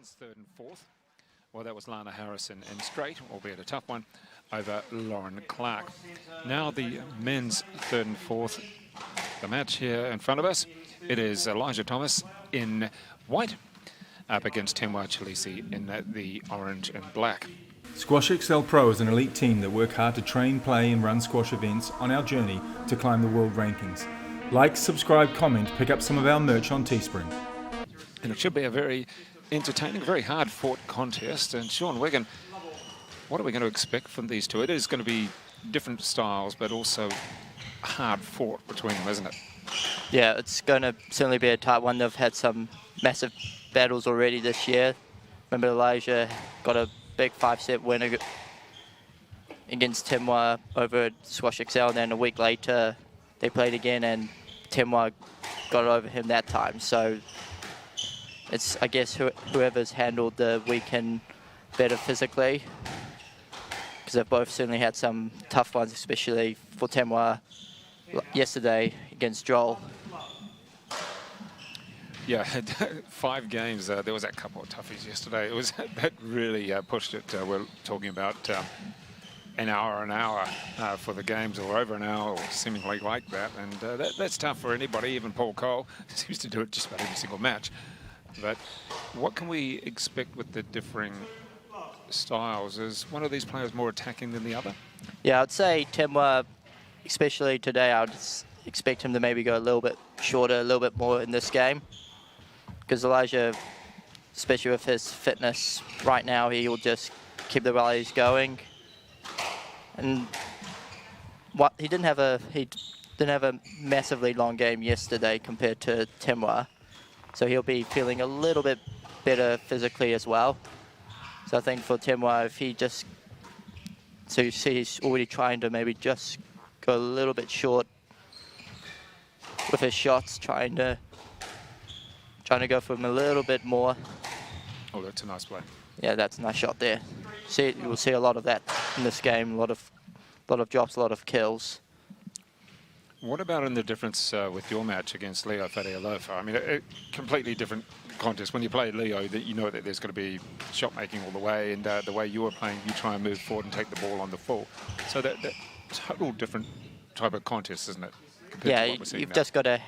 women's third and fourth. Well, that was Lana Harrison in straight, albeit a tough one, over Lauren Clark. Now the men's third and fourth. The match here in front of us, it is Elijah Thomas in white up against TEMWA CHILESHE in the orange and black. Squash XLPRO is an elite team that work hard to train, play and run squash events on our journey to climb the world rankings. Like, subscribe, comment, pick up some of our merch on Teespring. And it should be a very entertaining, very hard-fought contest. And Sean Wiggin, what are we going to expect from these two? It is going to be different styles, but also hard-fought between them, isn't it? Yeah, it's going to certainly be a tight one. They've had some massive battles already this year. Remember, Elijah got a big 5-set win against TEMWA over at Squash XL, and then a week later they played again and TEMWA got over him that time. So it's, I guess, whoever's handled the weekend better physically, because they've both certainly had some tough ones, especially for TEMWA yesterday against Joel. Yeah, 5 games. There was that couple of toughies yesterday. It was that really pushed it. We're talking about an hour for the games, or over an hour, or seemingly like that. And that's tough for anybody. Even Paul Cole seems to do it just about every single match. But what can we expect with the differing styles? Is one of these players more attacking than the other? Yeah, I'd say TEMWA, especially today, I would expect him to maybe go a little bit shorter, a little bit more in this game. Because Elijah, especially with his fitness right now, he will just keep the rallies going. And he didn't have a massively long game yesterday compared to TEMWA, so he'll be feeling a little bit better physically as well. So I think for TEMWA, if he just, so you see he's already trying to maybe just go a little bit short with his shots, trying to go for him a little bit more. Oh, that's a nice play. Yeah, that's a nice shot there. You'll see a lot of that in this game. A lot of drops, a lot of kills. What about in the difference with your match against Leo Fadialofa? I mean, a completely different contest. When you play Leo, that you know that there's going to be shot making all the way, and the way you were playing, you try and move forward and take the ball on the full. So that total different type of contest, isn't it? Yeah, you've just got to.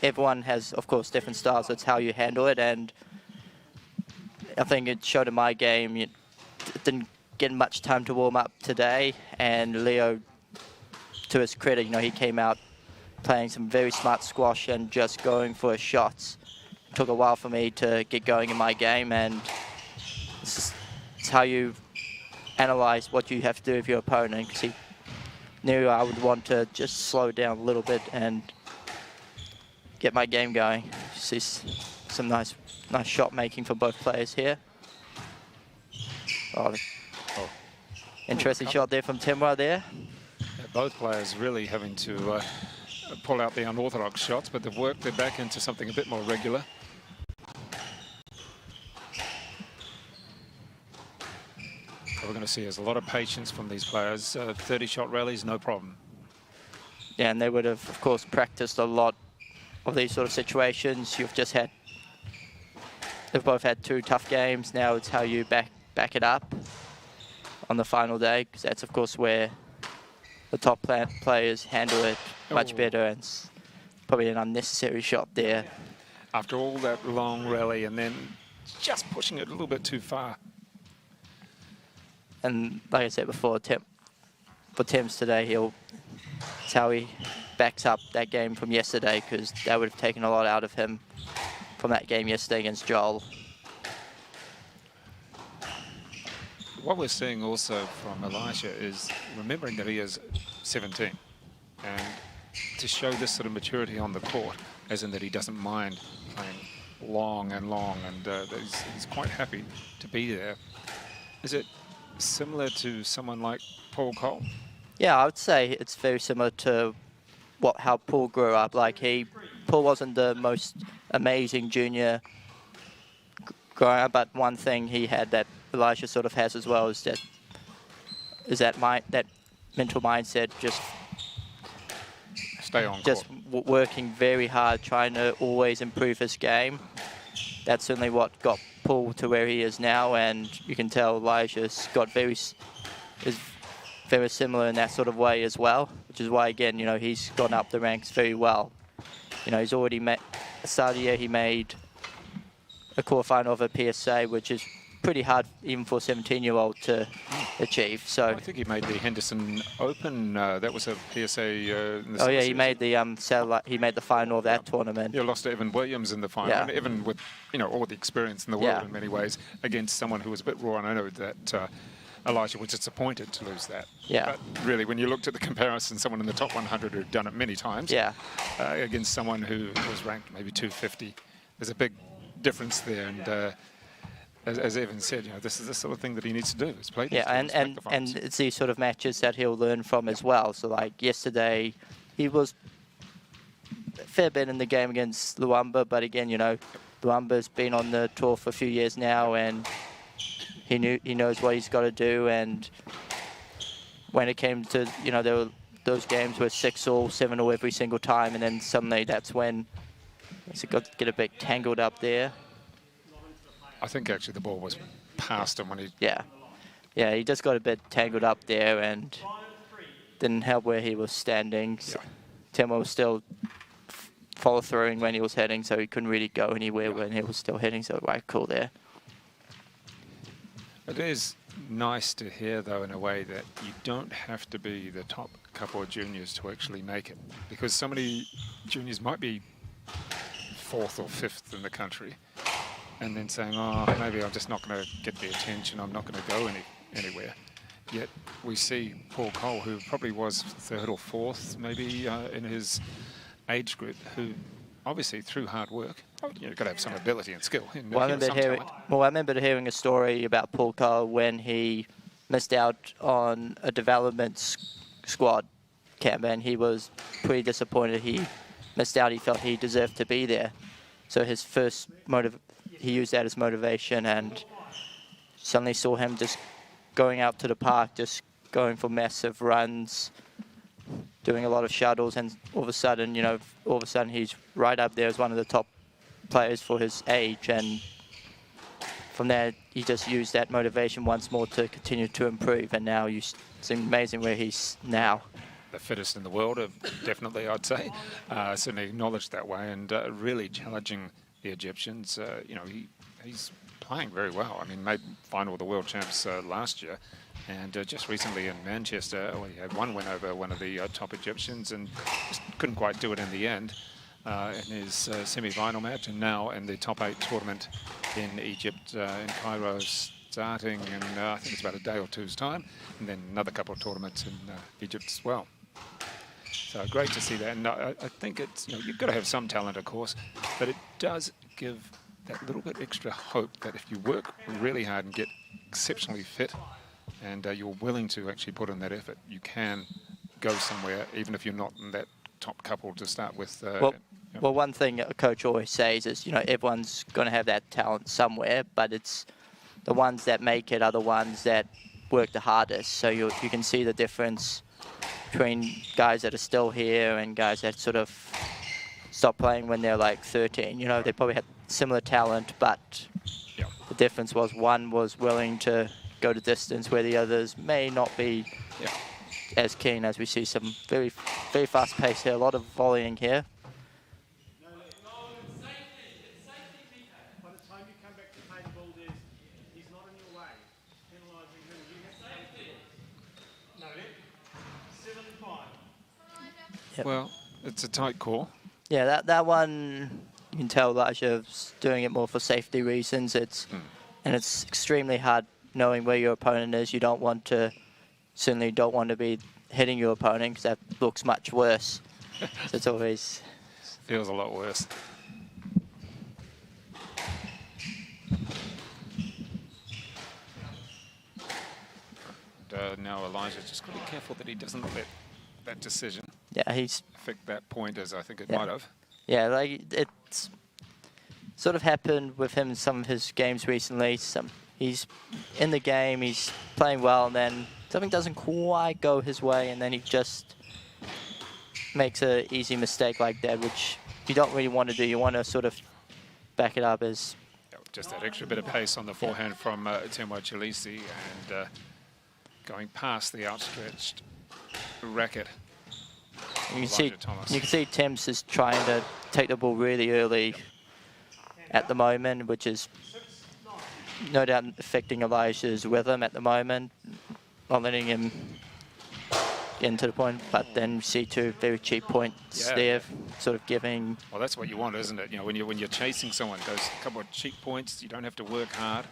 Everyone has, of course, different styles. It's how you handle it, and I think it showed in my game. It didn't get much time to warm up today, and Leo, to his credit, he came out playing some very smart squash and just going for his shots. It took a while for me to get going in my game, and it's how you analyze what you have to do with your opponent, because he knew I would want to just slow down a little bit and get my game going. See some nice shot making for both players here. Interesting shot there from TEMWA there. Yeah, both players really having to pull out the unorthodox shots, but they've worked their back into something a bit more regular. What we're going to see is a lot of patience from these players. 30-shot rallies, no problem. Yeah, and they would have, of course, practiced a lot of these sort of situations. They've both had 2 tough games. Now it's how you back it up on the final day, because that's, of course, where the top players handle it much better, and it's probably an unnecessary shot there. After all that long rally and then just pushing it a little bit too far. And like I said before, for Thames today, it's how he backs up that game from yesterday, because that would have taken a lot out of him from that game yesterday against Joel. What we're seeing also from Elijah is remembering that he is 17, and to show this sort of maturity on the court, as in that he doesn't mind playing long, and he's quite happy to be there. Is it similar to someone like Paul Cole? Yeah, I would say it's very similar to how Paul grew up. Like Paul wasn't the most amazing junior growing up, but one thing he had that Elijah sort of has as well is that mental mindset, just stay on just working very hard, trying to always improve his game. That's certainly what got pull to where he is now, and you can tell Elijah's got is very similar in that sort of way as well, which is why, again, you know, he's gone up the ranks very well. You know, he's already at the start of the year, he made a quarterfinal of a PSA, which is pretty hard even for a 17-year-old to achieve. So I think he made the Henderson Open. That was a PSA. In the oh yeah, he season. made the he made the final of that tournament. Yeah, lost to Evan Williams in the final. Yeah. And Evan, with all the experience in the world Yeah. in many ways, against someone who was a bit raw. And I know that Elijah was disappointed to lose that. Yeah. But really, when you looked at the comparison, someone in the top 100 who'd done it many times, Yeah. Against someone who was ranked maybe 250, there's a big difference there. And as Evan said, this is the sort of thing that he needs to do. Is play these Yeah, tournaments, and it's these sort of matches that he'll learn from as well. So like yesterday, he was a fair bit in the game against Luamba, but again, Luamba's been on the tour for a few years now, and he knows what he's got to do. And when it came to there were those games where 6-all, 7-all every single time, and then suddenly that's when it got to get a bit tangled up there. I think actually the ball was past him when he... Yeah, he just got a bit tangled up there and didn't help where he was standing. So TEMWA was still follow throughing when he was heading, so he couldn't really go anywhere when he was still heading, so quite cool there. It is nice to hear, though, in a way that you don't have to be the top couple of juniors to actually make it, because so many juniors might be 4th or 5th in the country, and then saying, oh, maybe I'm just not going to get the attention, I'm not going to go anywhere. Yet we see Paul Cole, who probably was 3rd or 4th maybe in his age group, who obviously through hard work, you've got to have some ability and skill. And I remember hearing a story about Paul Cole when he missed out on a development squad camp, and he was pretty disappointed he missed out. He felt he deserved to be there. So his first he used that as motivation, and suddenly saw him just going out to the park, just going for massive runs, doing a lot of shuttles, and all of a sudden he's right up there as one of the top players for his age. And from there, he just used that motivation once more to continue to improve. And now it's amazing where he's now. The fittest in the world, definitely, I'd say. Certainly acknowledged that way, and really challenging the Egyptians. He's playing very well. I mean, made final of the world champs last year, and just recently in Manchester, he had one win over one of the top Egyptians, and just couldn't quite do it in the end in his semi-final match. And now in the top 8 tournament in Egypt, in Cairo, starting in I think it's about a day or two's time, and then another couple of tournaments in Egypt as well. So great to see that. And I think it's, you've got to have some talent, of course, but it does give that little bit extra hope that if you work really hard and get exceptionally fit, and you're willing to actually put in that effort, you can go somewhere, even if you're not in that top couple to start with. Well, one thing a coach always says is, everyone's going to have that talent somewhere, but it's the ones that make it are the ones that work the hardest. So you can see the difference between guys that are still here and guys that sort of stopped playing when they're like 13. They probably had similar talent, but the difference was one was willing to go the distance where the others may not be as keen. As we see some very, very fast pace here, a lot of volleying here. Yep. Well, it's a tight call. Yeah, that one, you can tell Elijah's doing it more for safety reasons. And it's extremely hard knowing where your opponent is. You certainly don't want to be hitting your opponent, because that looks much worse. So it's always... Feels a lot worse. And, now Elijah's just got to be careful that he doesn't let that decision affect that point, as I think it might have. Yeah, like it's sort of happened with him in some of his games recently. He's in the game, he's playing well, and then something doesn't quite go his way, and then he just makes an easy mistake like that, which you don't really want to do. You want to sort of back it up as Just that extra bit of pace on the forehand from TEMWA CHILESHE, and going past the outstretched racket. You can see Thames is trying to take the ball really early at the moment, which is no doubt affecting Elijah's rhythm at the moment, not letting him get into the point. But then you see two very cheap points there, sort of giving. Well, that's what you want, isn't it? You know, when you're chasing someone, those couple of cheap points, you don't have to work hard.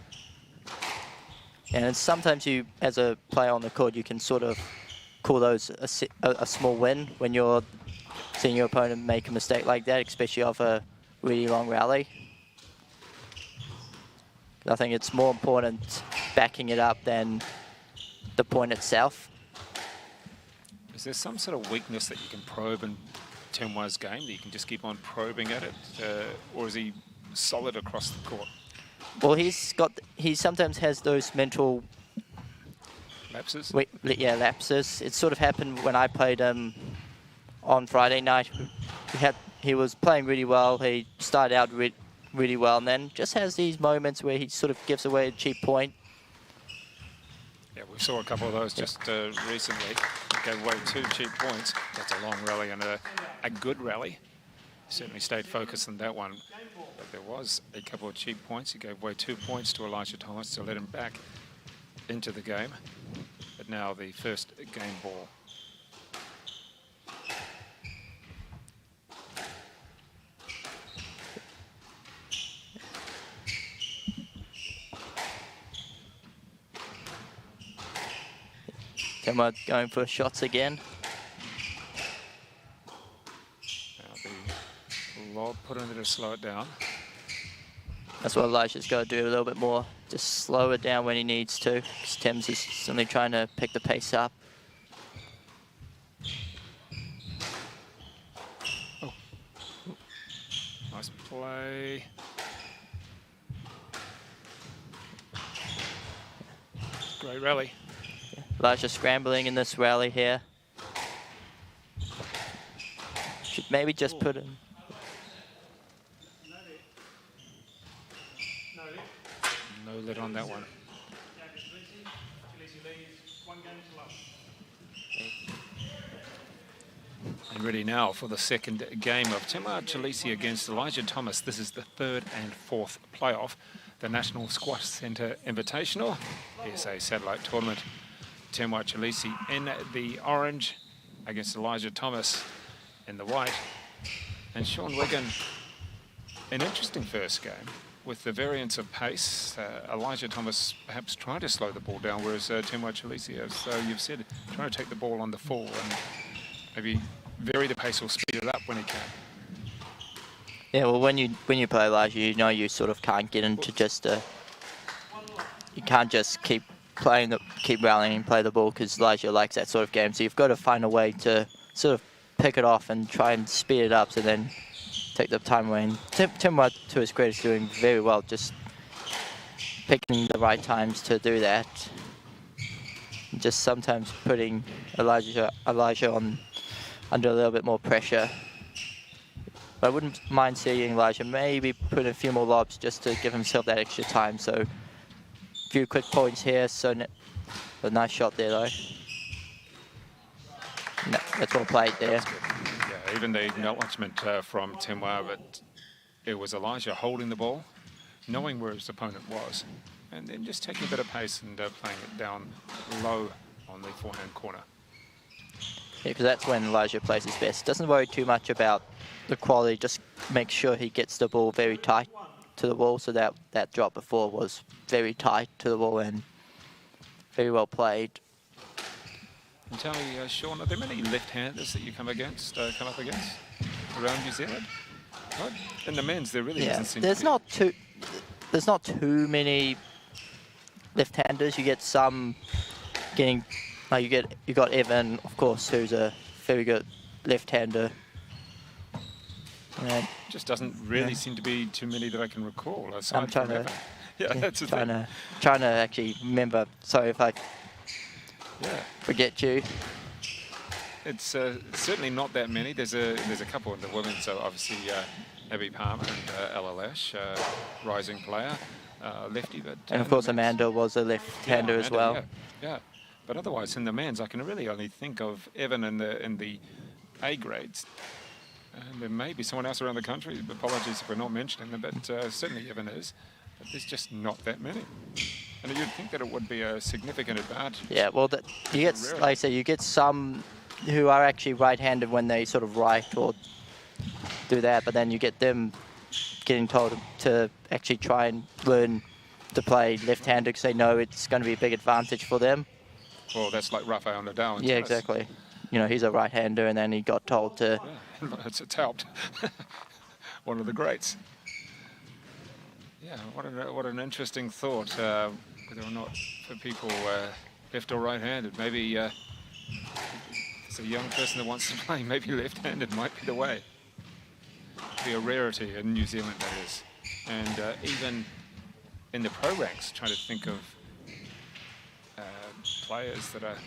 And sometimes you, as a player on the court, you can sort of call those a small win when you're seeing your opponent make a mistake like that, especially off a really long rally. I think it's more important backing it up than the point itself. Is there some sort of weakness that you can probe in TEMWA's game, that you can just keep on probing at it? Or is he solid across the court? Well, he sometimes has those mental lapses. Yeah, lapses. It sort of happened when I played him on Friday night. He was playing really well. He started out really well, and then just has these moments where he sort of gives away a cheap point. Yeah, we saw a couple of those just recently. He gave away 2 cheap points. That's a long rally and a good rally. Certainly stayed focused on that one. But there was a couple of cheap points. He gave away 2 points to Elijah Thomas to let him back into the game. But now the first game ball. TEMWA going for shots again. Now the lob put in there to slow it down. That's what Elijah's got to do a little bit more. Just slow it down when he needs to, because Thames is certainly trying to pick the pace up. Oh. Nice play. Great rally. Elijah scrambling in this rally here. Should maybe just put him. No lid on that one. And ready now for the second game of TEMWA CHILESHE against Elijah Thomas. This is the 3rd and 4th playoff, the National Squash Centre Invitational PSA Satellite Tournament. TEMWA CHILESHE in the orange against Elijah Thomas in the white. And Sean Wiggin, an interesting first game with the variance of pace. Elijah Thomas perhaps trying to slow the ball down, whereas TEMWA CHILESHE, as you've said, trying to take the ball on the full and maybe vary the pace or speed it up when he can. Yeah, well, when you play Elijah, you know you sort of can't get into just a. You can't just keep rallying and play the ball, because Elijah likes that sort of game. So you've got to find a way to sort of pick it off and try and speed it up, so then take the time away. And TEMWA, to his credit, is doing very well, just picking the right times to do that. Just sometimes putting Elijah on under a little bit more pressure. But I wouldn't mind seeing Elijah maybe put a few more lobs just to give himself that extra time. So a few quick points here. So a nice shot there, though. No, that's well played there. Yeah, even the acknowledgement from TEMWA, but it was Elijah holding the ball, knowing where his opponent was, and then just taking a bit of pace and playing it down low on the forehand corner. Yeah, because that's when Elijah plays his best. Doesn't worry too much about the quality, just make sure he gets the ball very tight to the wall. So that drop before was very tight to the wall and very well played. And tell me, Sean, are there many left-handers that you come up against around New Zealand? Right? In the men's, there really doesn't seem to be. There's not too many left-handers. You get some getting. You got Evan, of course, who's a very good left-hander. Just doesn't really seem to be too many that I can recall. I'm trying to. That's the thing. Trying to actually remember. Sorry if I forget you. It's certainly not that many. There's a couple in the women, so obviously Abby Palmer and Ella Lash, rising player, lefty. But And of course, Amanda was a left-hander as well. Yeah. But otherwise, in the men's, I can really only think of Evan in the A grades. And there may be someone else around the country. Apologies if we're not mentioning them, but certainly Evan is. But there's just not that many. And you'd think that it would be a significant advantage. Yeah, well, you get, like I said, you get some who are actually right-handed when they sort of write or do that, but then you get them getting told to actually try and learn to play left-handed because they know it's going to be a big advantage for them. Well, that's like Rafael Nadal. Yeah, exactly. You know, he's a right-hander, and then he got told to... Yeah, it's helped. One of the greats. Yeah, what an interesting thought, whether or not for people left or right-handed. Maybe if it's a young person that wants to play, maybe left-handed might be the way. It'd be a rarity in New Zealand, that is. And even in the pro ranks, trying to think of players that are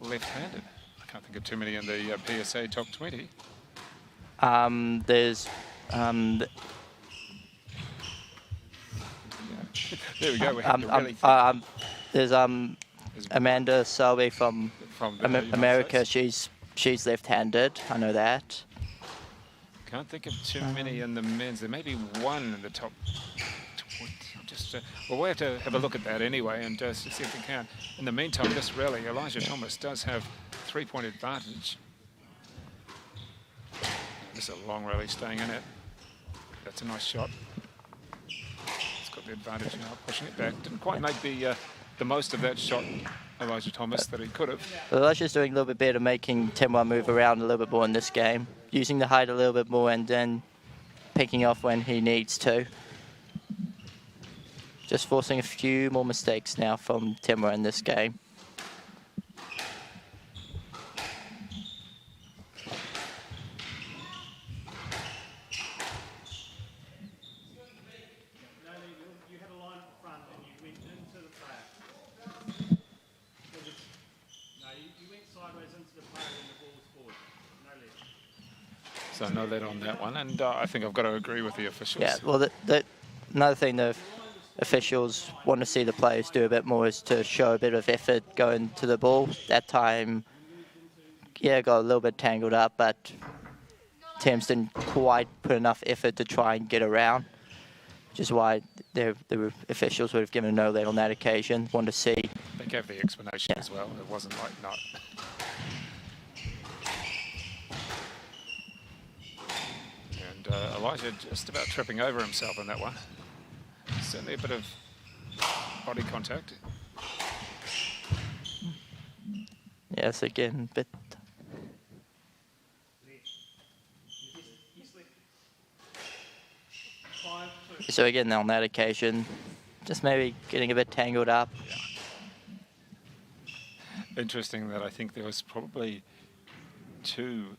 left-handed. I can't think of too many in the PSA top 20. There's... There we go. We have to really there's Amanda Selby from America. She's left-handed. I know that. Can't think of too many in the men's. There may be one in the top 20. Just well, we have to have a look at that anyway, and see if we can. In the meantime, this rally, Elijah Thomas does have 3-point advantage. This is a long rally, staying in it. That's a nice shot. Got the advantage now, pushing it back. Didn't quite make the most of that shot, Elijah Thomas, that he could have. Well, Elijah's doing a little bit better, making TEMWA move around a little bit more in this game, using the height a little bit more and then picking off when he needs to. Just forcing a few more mistakes now from TEMWA in this game. So no lead on that one, and I think I've got to agree with the officials. Yeah, well, another thing the officials want to see the players do a bit more is to show a bit of effort going to the ball. That time, yeah, got a little bit tangled up, but Thames didn't quite put enough effort to try and get around, which is why the officials would have given a no lead on that occasion. Want to see. They gave the explanation as well. It wasn't like not. And Elijah just about tripping over himself in that one. Certainly a bit of body contact. Yes, again, but. So again, on that occasion, just maybe getting a bit tangled up. Yeah. Interesting that I think there was probably 2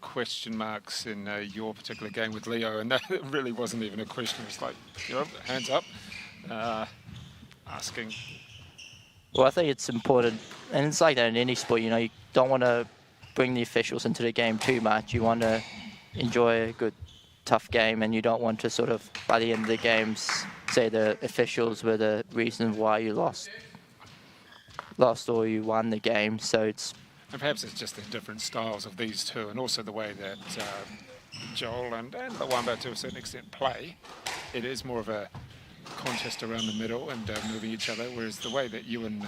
question marks in your particular game with Leo, and that really wasn't even a question. It was like, you know, hands up, asking. Well, I think it's important, and it's like that in any sport, you know, you don't want to bring the officials into the game too much. You want to enjoy a good, tough game, and you don't want to sort of, by the end of the games, say the officials were the reason why you lost or you won the game. So it's... And perhaps it's just the different styles of these two, and also the way that Joel and Luamba to a certain extent play. It is more of a contest around the middle and moving each other, whereas the way that you and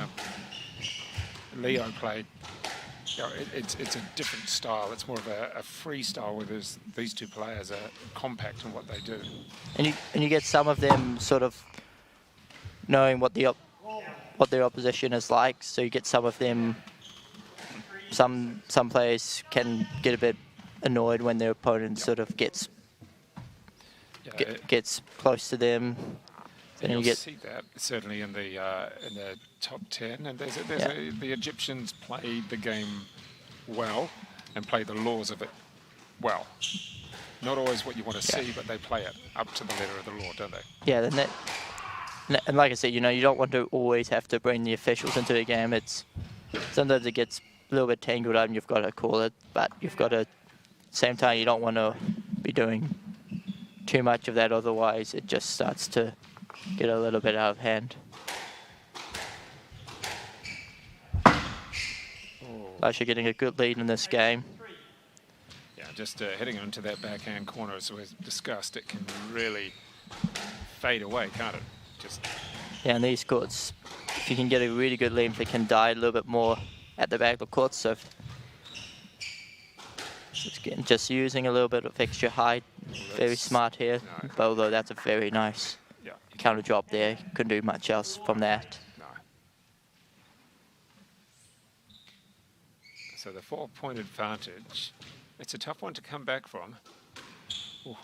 Leo played, you know, it's a different style. It's more of a free style, where these two players are compact in what they do. And you get some of them sort of knowing what their opposition is like, so you get some of them. Some players can get a bit annoyed when their opponent sort of gets close to them. And you'll see that certainly in the top 10. And the Egyptians played the game well and play the laws of it well. Not always what you want to see, but they play it up to the letter of the law, don't they? Yeah, and like I said, you know, you don't want to always have to bring the officials into the game. Sometimes it gets a little bit tangled up and you've got to call it, but you've got to, same time, you don't want to be doing too much of that, otherwise it just starts to get a little bit out of hand. Elijah getting a good lead in this game. Yeah, just hitting into that backhand corner, as we've discussed, it can really fade away, can't it? Just yeah, in these courts, if you can get a really good lead, they can die a little bit more at the back of the court. So just using a little bit of extra height, very smart here. No. But although that's a very nice counter drop there, couldn't do much else from that. No. So the 4-point advantage, it's a tough one to come back from. Ooh,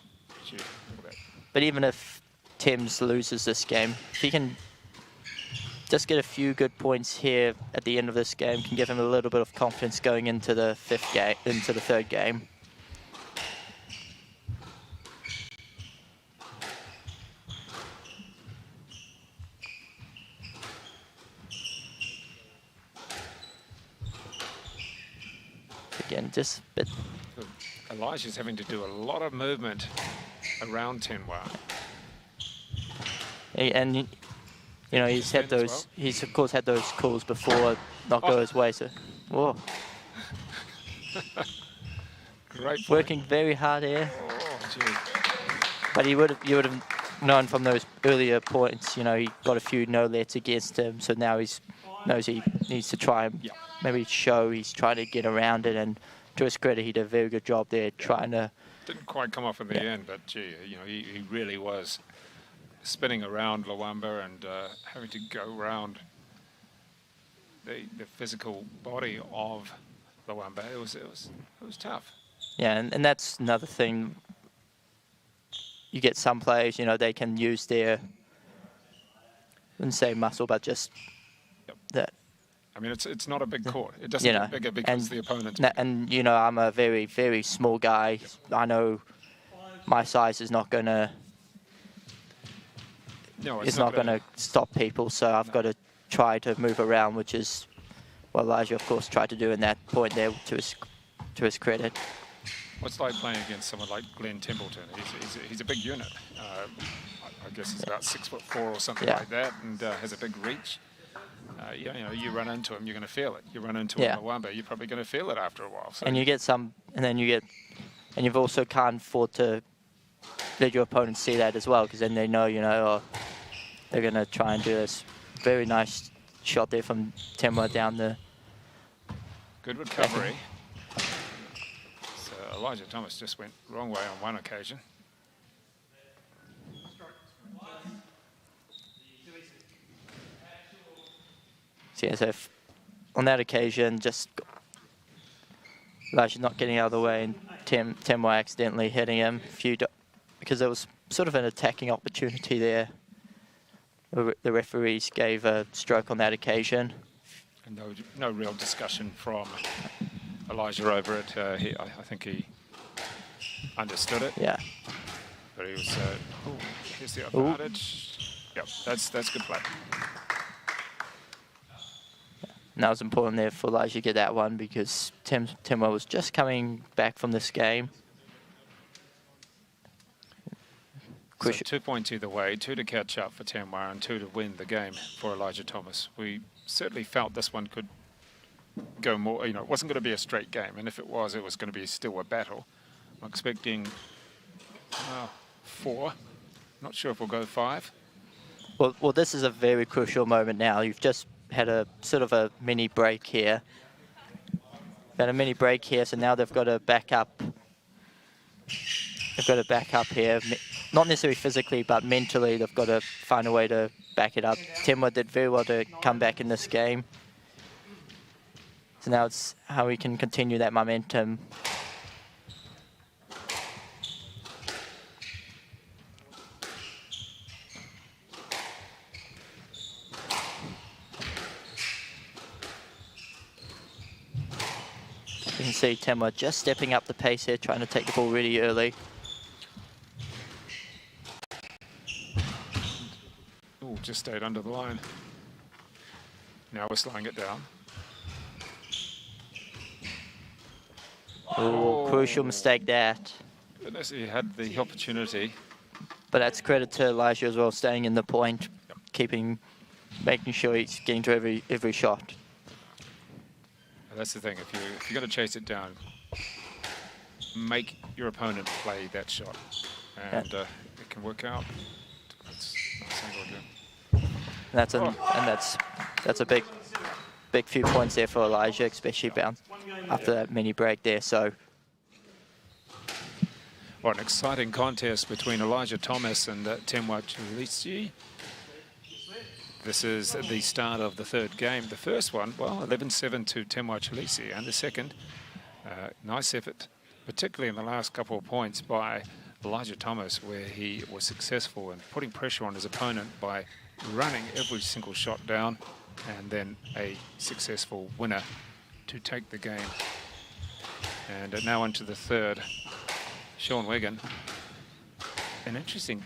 gee, look at that. But even if Thames loses this game, if he can just get a few good points here at the end of this game, can give him a little bit of confidence going into the third game. Again, just a bit. Elijah's having to do a lot of movement around TEMWA. And you know, he's had those. Well. He's of course had those calls before, not go his way. So, whoa, Great point. working very hard here. Oh, gee. But you would have known from those earlier points. You know, he got a few no lets against him, so now knows he needs to try and maybe show he's trying to get around it. And to his credit, he did a very good job there trying to. Didn't quite come off in the end, but gee, you know, he really was spinning around Luamba and having to go around the physical body of Luamba. It was tough. Yeah, and that's another thing. You get some players, you know, they can use their, I wouldn't say muscle, but just that. I mean, it's not a big court. It doesn't get bigger because the opponent's bigger. And you know, I'm a very, very small guy. I know my size is not gonna. No, it's not going to stop people, so I've got to try to move around, which is what Elijah, of course, tried to do in that point there, to his credit. What's like playing against someone like Glenn Templeton? He's a big unit. I guess he's about 6'4" or something like that, and has a big reach. You know, you run into him, you're going to feel it. You run into him in Luamba, you're probably going to feel it after a while. So. And you get some, and you've also can't afford to let your opponent see that as well, because then they know, you know, they're going to try and do this. Very nice shot there from TEMWA down the. Good recovery. So Elijah Thomas just went wrong way on one occasion. So, yeah, so on that occasion, just Elijah not getting out of the way, and TEMWA accidentally hitting him because there was sort of an attacking opportunity there. The referees gave a stroke on that occasion. And no real discussion from Elijah over it. I think he understood it. Yeah. But he was. Here's the advantage. Yep, that's good play. And that was important there for Elijah to get that one, because TEMWA was just coming back from this game. So 2 points either way, 2 to catch up for TEMWA and 2 to win the game for Elijah Thomas. We certainly felt this one could go more, you know, it wasn't going to be a straight game, and if it was going to be still a battle. I'm expecting 4. Not sure if we'll go 5. Well, this is a very crucial moment now. You've just had a sort of a mini break here. Got a mini break here, so now they've got to back up. They've got to back up here. Not necessarily physically, but mentally, they've got to find a way to back it up. TEMWA did very well to come back in this game. So now it's how we can continue that momentum. You can see TEMWA just stepping up the pace here, trying to take the ball really early. Just stayed under the line. Now we're slowing it down. Oh, crucial mistake that. Unless he had the opportunity. But that's credit to Elijah as well, staying in the point, making sure he's getting to every shot. That's the thing. If you're going to chase it down, make your opponent play that shot, and it can work out. It's nice angle again. That's a big few points there for Elijah, especially bounce after that mini break there. So. What an exciting contest between Elijah Thomas and TEMWA CHILESHE. This is the start of the third game. The first one, well, 11-7 to TEMWA CHILESHE, and the second, nice effort, particularly in the last couple of points by Elijah Thomas, where he was successful in putting pressure on his opponent by running every single shot down, and then a successful winner to take the game. And now into the third. Sean Wigan, an interesting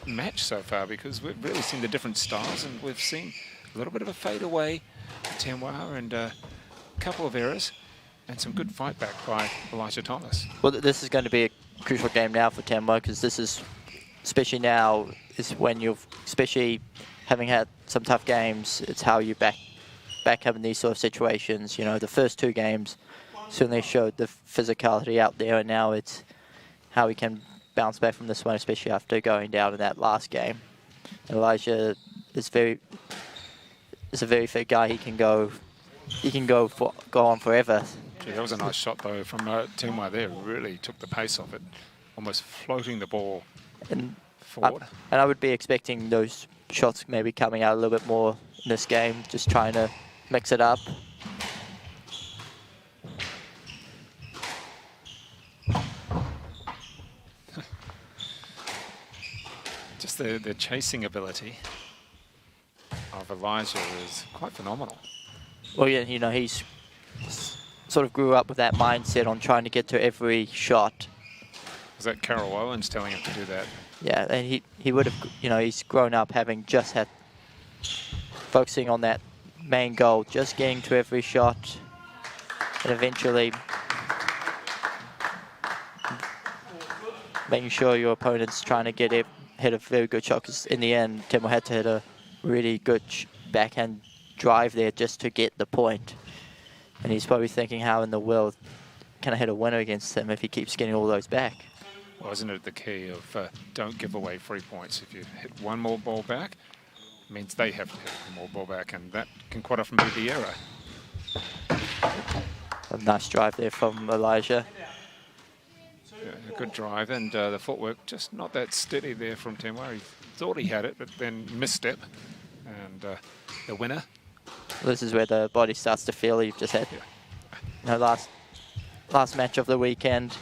match so far because we've really seen the different styles, and we've seen a little bit of a fade away to TEMWA and a couple of errors and some good fight back by Elijah Thomas. Well, this is going to be a crucial game now for TEMWA, because this is, especially now, is when you've, especially having had some tough games, it's how you back up in these sort of situations. You know, the first two games certainly showed the physicality out there, and now it's how we can bounce back from this one, especially after going down in that last game. And Elijah is a very fit guy. He can go on forever. Gee, that was a nice shot though from TEMWA there. Really took the pace off it, almost floating the ball forward. And I would be expecting those shots maybe coming out a little bit more in this game, just trying to mix it up. Just the chasing ability of Elijah is quite phenomenal. Well, yeah, you know, he's sort of grew up with that mindset on trying to get to every shot. Was that Carol Owens telling him to do that? Yeah, and he would have, you know, he's grown up having just had, focusing on that main goal, just getting to every shot, and eventually making sure your opponent's trying to hit a very good shot, because in the end, TEMWA had to hit a really good backhand drive there just to get the point. And he's probably thinking, how in the world can I hit a winner against him if he keeps getting all those back? Well, isn't it the key of don't give away 3 points? If you hit one more ball back, it means they have to hit one more ball back, and that can quite often be the error. A nice drive there from Elijah. Yeah, a good drive, and the footwork just not that steady there from TEMWA. He thought he had it, but then misstep, and the winner. This is where the body starts to feel. You've just had, you know, last match of the weekend.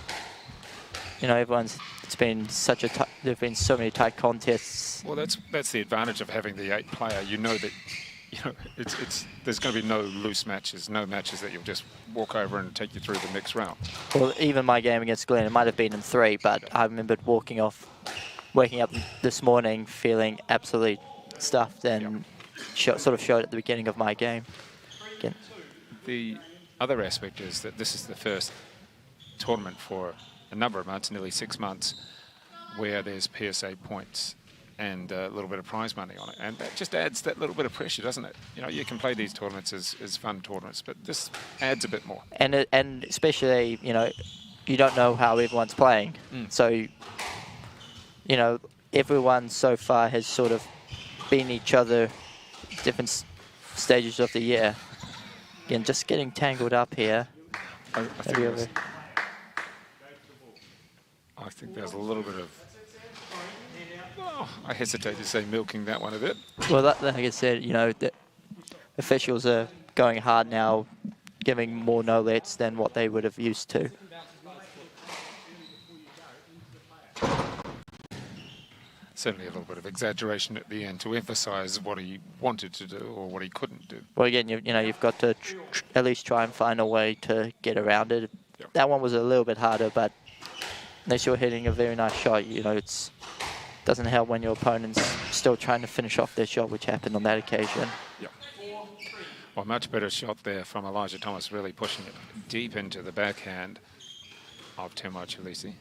You know, it's been such a there've been so many tight contests. Well, that's the advantage of having the 8 player. You know that, you know, there's going to be no loose matches, no matches that you'll just walk over and take you through the next round. Well, even my game against Glenn, it might have been in 3, but I remembered waking up this morning feeling absolutely stuffed, and sort of showed at the beginning of my game. Again. The other aspect is that this is the first tournament for a number of months, nearly 6 months, where there's PSA points and a little bit of prize money on it, and that just adds that little bit of pressure, doesn't it? You know, you can play these tournaments as fun tournaments, but this adds a bit more. And especially, you know, you don't know how everyone's playing, so you know, everyone so far has sort of been each other different stages of the year. Again, just getting tangled up here. I think there's a little bit of, I hesitate to say milking that one a bit. Well, like I said, you know, the officials are going hard now, giving more no-lets than what they would have used to. Certainly a little bit of exaggeration at the end to emphasize what he wanted to do or what he couldn't do. Well, again, you know, you've got to at least try and find a way to get around it. Yep. That one was a little bit harder, but unless you're hitting a very nice shot, you know, it doesn't help when your opponent's still trying to finish off their shot, which happened on that occasion. Yeah. Well, much better shot there from Elijah Thomas, really pushing it deep into the backhand. of TEMWA CHILESHE.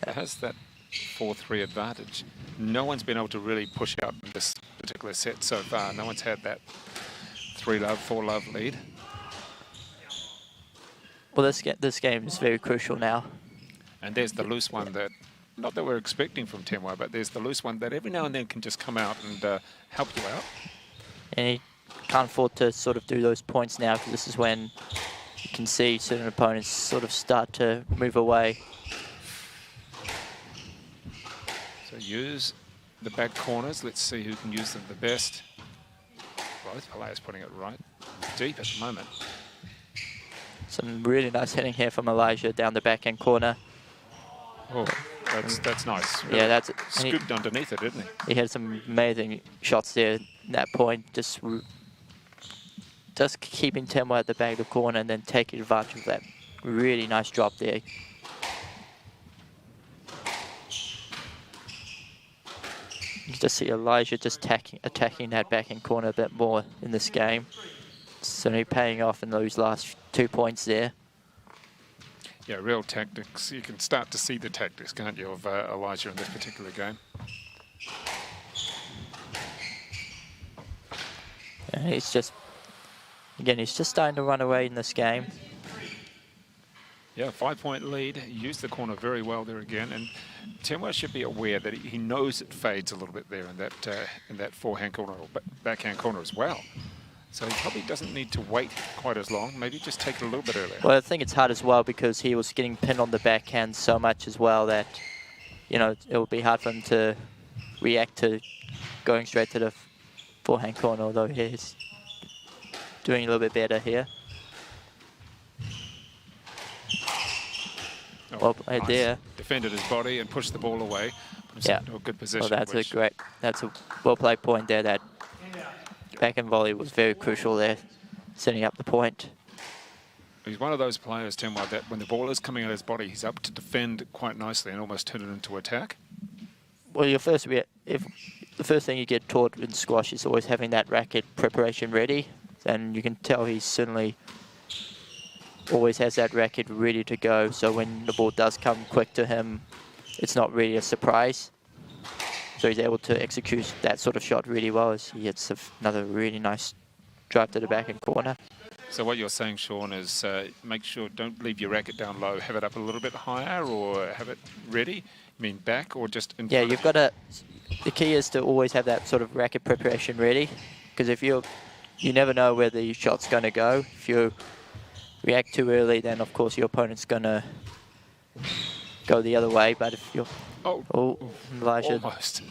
It has that 4-3 advantage. No one's been able to really push out in this particular set so far. No one's had that 3-love, 4-love lead. Well, this game is very crucial now. And there's the loose one that, not that we're expecting from TEMWA, but there's the loose one that every now and then can just come out and help you out. And he can't afford to sort of do those points now, because this is when you can see certain opponents sort of start to move away. So use the back corners. Let's see who can use them the best. Both players putting it right deep at the moment. Some really nice hitting here from Elijah down the backhand corner. Oh, that's nice. Really Yeah, that's scooped underneath it, didn't he? He had some amazing shots there at that point, just keeping TEMWA at the back of the corner and then taking advantage of that really nice drop there. You just see Elijah just attacking that backhand corner a bit more in this game. Certainly paying off in those last 2 points there. Yeah, real tactics. You can start to see the tactics, can't you, of Elijah in this particular game. And he's just, again, he's just starting to run away in this game. Yeah, 5-point lead. He used the corner very well there again, and TEMWA should be aware that he knows it fades a little bit there in that forehand corner or backhand corner as well. So he probably doesn't need to wait quite as long. Maybe just take it a little bit earlier. Well, I think it's hard as well because he was getting pinned on the backhand so much as well that, you know, it would be hard for him to react to going straight to the forehand corner, although he's doing a little bit better here. Oh, well played nice. there. Defended his body and pushed the ball away. Yeah. Into a good position. Well, that's a well played point there. That backhand volley was very crucial there, setting up the point. He's one of those players, TEMWA, that when the ball is coming out of his body, he's up to defend quite nicely and almost turn it into attack. Well, the first thing you get taught in squash is always having that racket preparation ready, and you can tell he certainly always has that racket ready to go. So when the ball does come quick to him, it's not really a surprise. So he's able to execute that sort of shot really well as he hits another really nice drive to the backhand corner. So what you're saying, Sean, is make sure, don't leave your racket down low. Have it up a little bit higher or have it ready. You mean back or just in Yeah, front? you've got to, the key is to always have that sort of racket preparation ready, because if you never know where the shot's going to go. If you react too early, then of course your opponent's going to go the other way. But if you're... Oh, Elijah. Almost.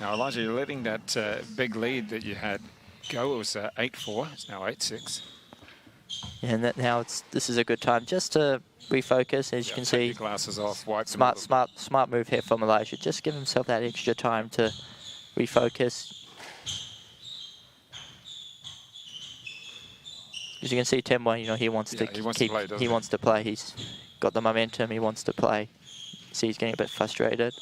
Now, Elijah, you're letting that big lead that you had go. It was 8-4. It's now 8-6. And now this is a good time just to refocus, as you can see. Your glasses off. Wipe Smart move here from Elijah. Just give himself that extra time to refocus. As you can see, TEMWA, you know, he wants to play. He's got the momentum. He wants to play. See, he's getting a bit frustrated.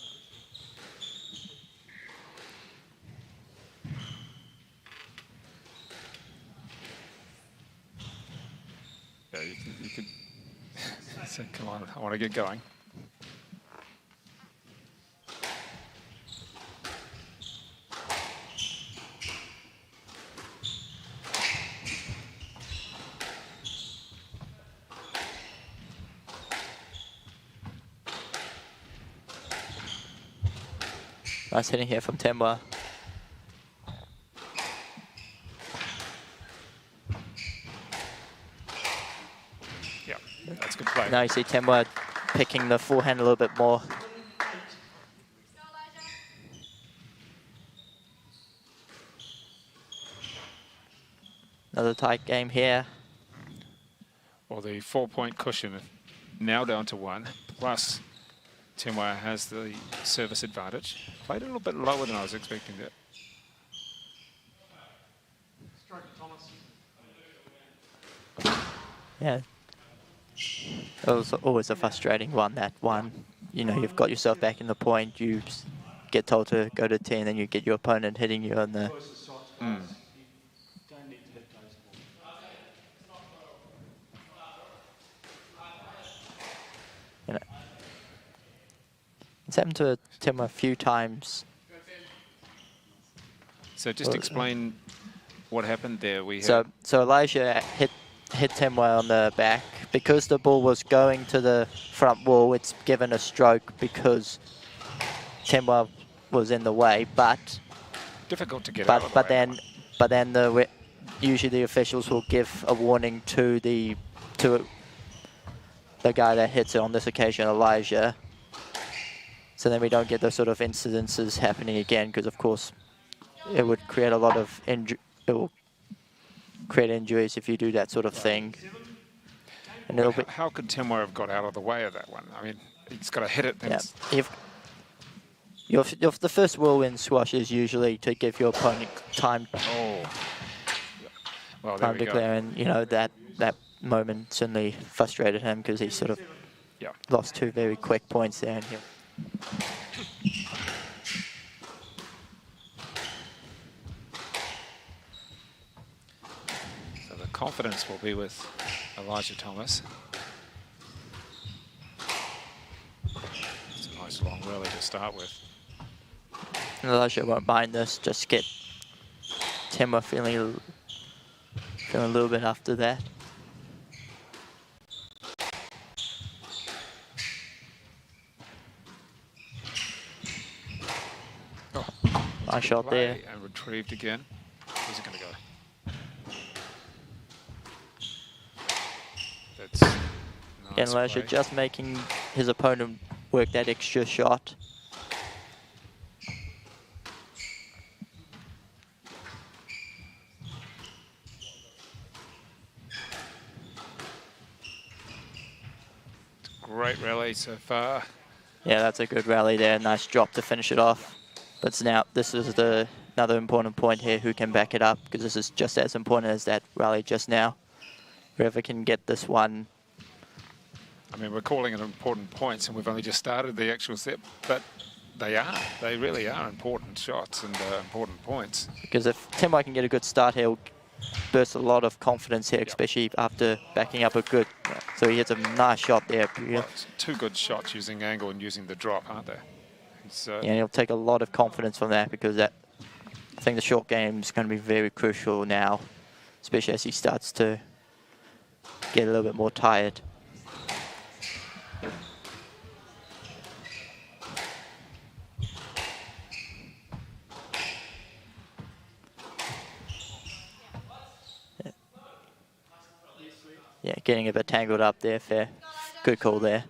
Yeah, you could say, come on, I want to get going. Nice hitting here from TEMWA. Yeah, that's good play. Now you see TEMWA picking the forehand a little bit more. Another tight game here. Well, the 4-point cushion now down to 1, plus TEMWA has the service advantage. Played a little bit lower than I was expecting that. Yeah. It was always a frustrating one, that one. You know, you've got yourself back in the point, you get told to go to 10, then you get your opponent hitting you on the... You know, It's happened to Tim a few times. So just explain what happened there. So Elijah hit TEMWA on the back. Because the ball was going to the front wall, it's given a stroke because TEMWA was in the way, but difficult to get out of the way. But then usually the officials will give a warning to the guy that hits it, on this occasion Elijah. So then we don't get those sort of incidences happening again, because of course it would create a lot of it will create injuries if you do that sort of thing. And how could TEMWA have got out of the way of that one? I mean, he's got to hit it. Yeah. The first whirlwind squash is usually to give your opponent time. Well, time to clear, and you know that moment certainly frustrated him because he sort of lost 2 very quick points there. And so the confidence will be with Elijah Thomas. It's a nice long rally to start with. Elijah won't mind this, just get TEMWA feeling a little bit after that. Nice shot there. And retrieved again. Where's it going to go? That's nice And Elijah just making his opponent work that extra shot. Great rally so far. Yeah, that's a good rally there. Nice drop to finish it off. But now this is another important point here. Who can back it up? Because this is just as important as that rally just now. Whoever can get this one. I mean, we're calling it important points, and we've only just started the actual set, but they really are important shots and important points. Because if TEMWA can get a good start here, he'll burst a lot of confidence here, especially after backing up a good. So he hits a nice shot there. Well, it's 2 good shots using angle and using the drop, aren't they? Yeah, he'll take a lot of confidence from that, because I think the short game is going to be very crucial now, especially as he starts to get a little bit more tired. Yeah, getting a bit tangled up there, fair. Good call there.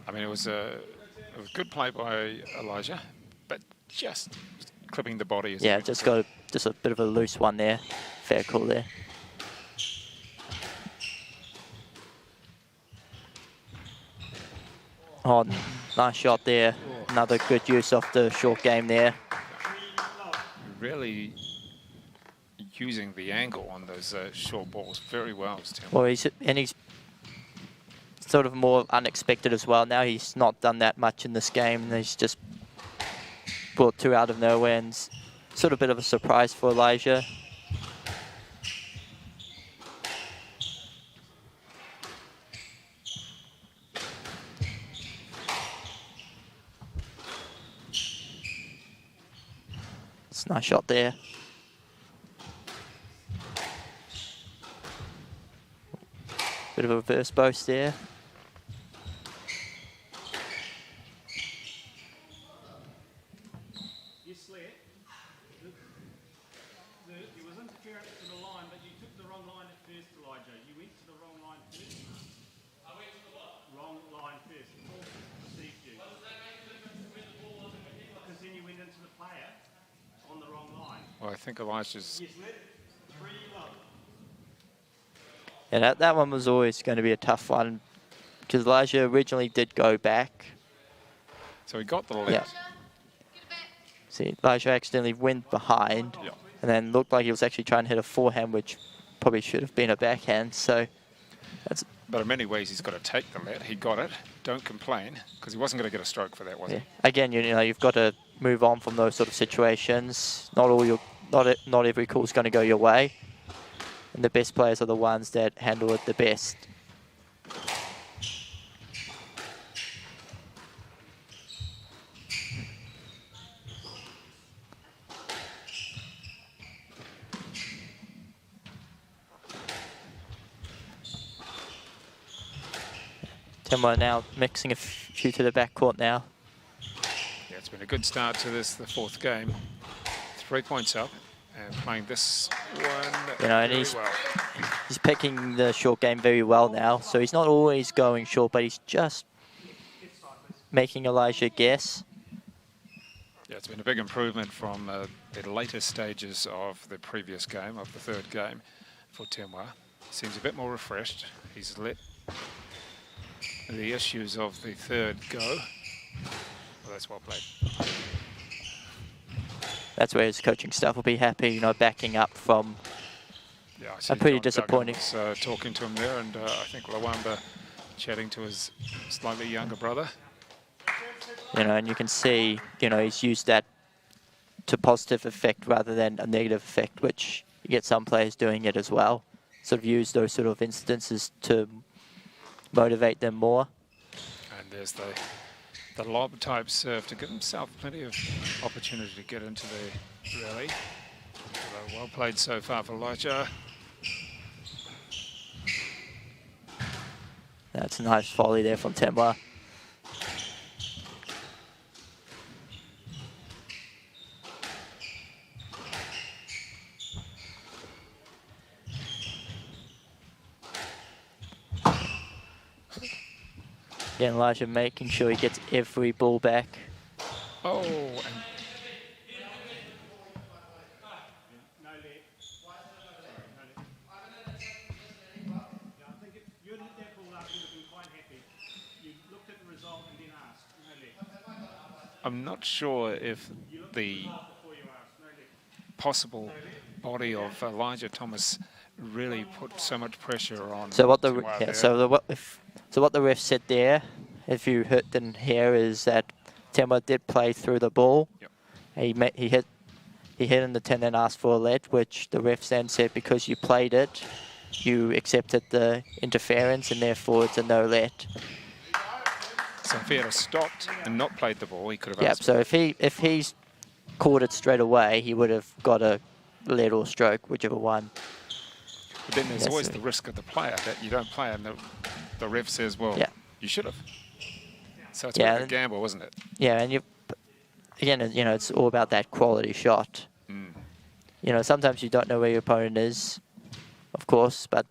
I mean, it was good play by Elijah, but just clipping the body. Yeah, just got a bit of a loose one there. Fair call there. Oh, nice shot there. Another good use of the short game there. Really using the angle on those short balls very well, Tim. Well, he's sort of more unexpected as well. Now he's not done that much in this game, and he's just brought 2 out of nowhere, and sort of a bit of a surprise for Elijah. It's a nice shot there. Bit of a reverse boast there. You slid. It was interference to the line, but you took the wrong line at first, Elijah. You went to the wrong line first. I went to the what? Wrong line first. The ball perceived you. What does that make a difference when the ball wasn't with you? Because then you went into the player on the wrong line. Well, I think Elijah's... You slid. 3 low. Yeah, that one was always going to be a tough one, because Elijah originally did go back. So he got the left. Yeah. See, Elijah accidentally went behind, and then looked like he was actually trying to hit a forehand, which probably should have been a backhand. So that's. But in many ways, he's got to take the let. He got it. Don't complain, because he wasn't going to get a stroke for that, was he? Again, you know, you've got to move on from those sort of situations. Not every call is going to go your way. And the best players are the ones that handle it the best. TEMWA now mixing a few to the backcourt now. Yeah, it's been a good start to this, the fourth game. 3 points up and playing this one You know, and very well. he's picking the short game very well now. So he's not always going short, but he's just making Elijah guess. Yeah, it's been a big improvement from the later stages of the previous game, of the third game for TEMWA. Seems a bit more refreshed. He's let the issues of the third go. Well, that's well played. That's where his coaching staff will be happy, you know, backing up from Yeah, I see a pretty John disappointing. Duggan was, talking to him there, and I think Lawamba chatting to his slightly younger brother. You know, and you can see, you know, he's used that to positive effect rather than a negative effect, which you get some players doing it as well. Sort of use those sort of instances to motivate them more. And there's the lob type serve to give himself plenty of opportunity to get into the rally. So well played so far for Elijah. That's a nice volley there from TEMWA. Again, Elijah making sure he gets every ball back. Oh, and No leg. Sorry, no leg. Yeah, I think if you had hit that ball up, you would have been quite happy. You looked at the result and then asked, no leg. I'm not sure if the Before you asked, no leg. possible body of Elijah Thomas really put so much pressure on. So what the Tiwa yeah, there. so what the ref said there, if you didn't hear, is that TEMWA did play through the ball. Yep. He hit in the 10 and asked for a lead, which the ref then said because you played it, you accepted the interference and therefore it's a no let. So if he had stopped and not played the ball, he could have Yeah. asked. So if he's caught it straight away, he would have got a lead or stroke, whichever one. But then there's Yes, always sir. the risk of the player that you don't play, and the ref says, "Well, Yeah. you should have." So it's Yeah, a bit of a gamble, wasn't it? Yeah, and again, you know, it's all about that quality shot. Mm. You know, sometimes you don't know where your opponent is, of course, but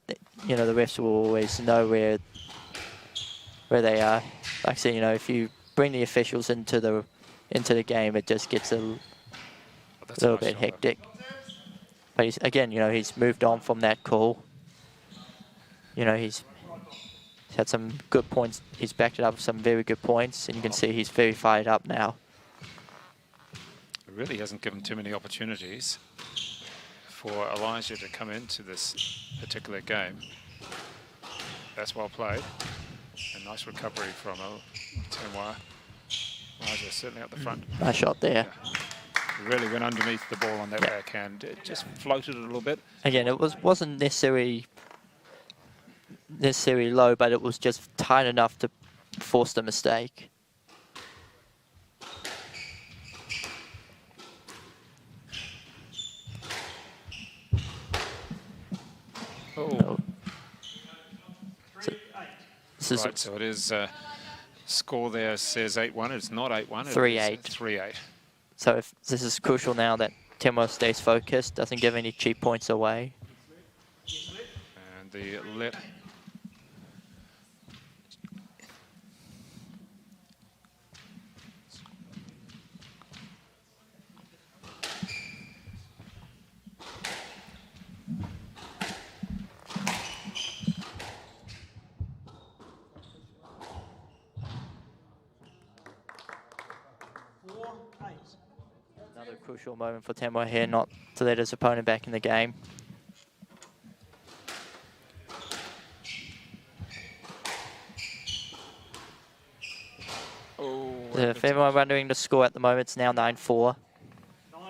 you know the refs will always know where they are. Like I said, you know, if you bring the officials into the game, it just gets a But that's little nice bit shot, though. hectic. But again, you know, he's moved on from that call. You know, he's had some good points. He's backed it up with some very good points, and you can see he's very fired up now. It really hasn't given too many opportunities for Elijah to come into this particular game. That's well played. A nice recovery from TEMWA. Elijah certainly up the front. Nice shot there. Yeah. Really went underneath the ball on that backhand. It just floated a little bit. Again, it wasn't necessarily low, but it was just tight enough to force the mistake. Oh, This is right. So it is score there says 8-1. It's not 8-1. 3-8. 3-8. So if this is crucial now that TEMWA stays focused, doesn't give any cheap points away. And the let. Another crucial moment for TEMWA here, not to let his opponent back in the game. Oh, If everyone wondering the score at the moment, it's now 9-4. 9-4.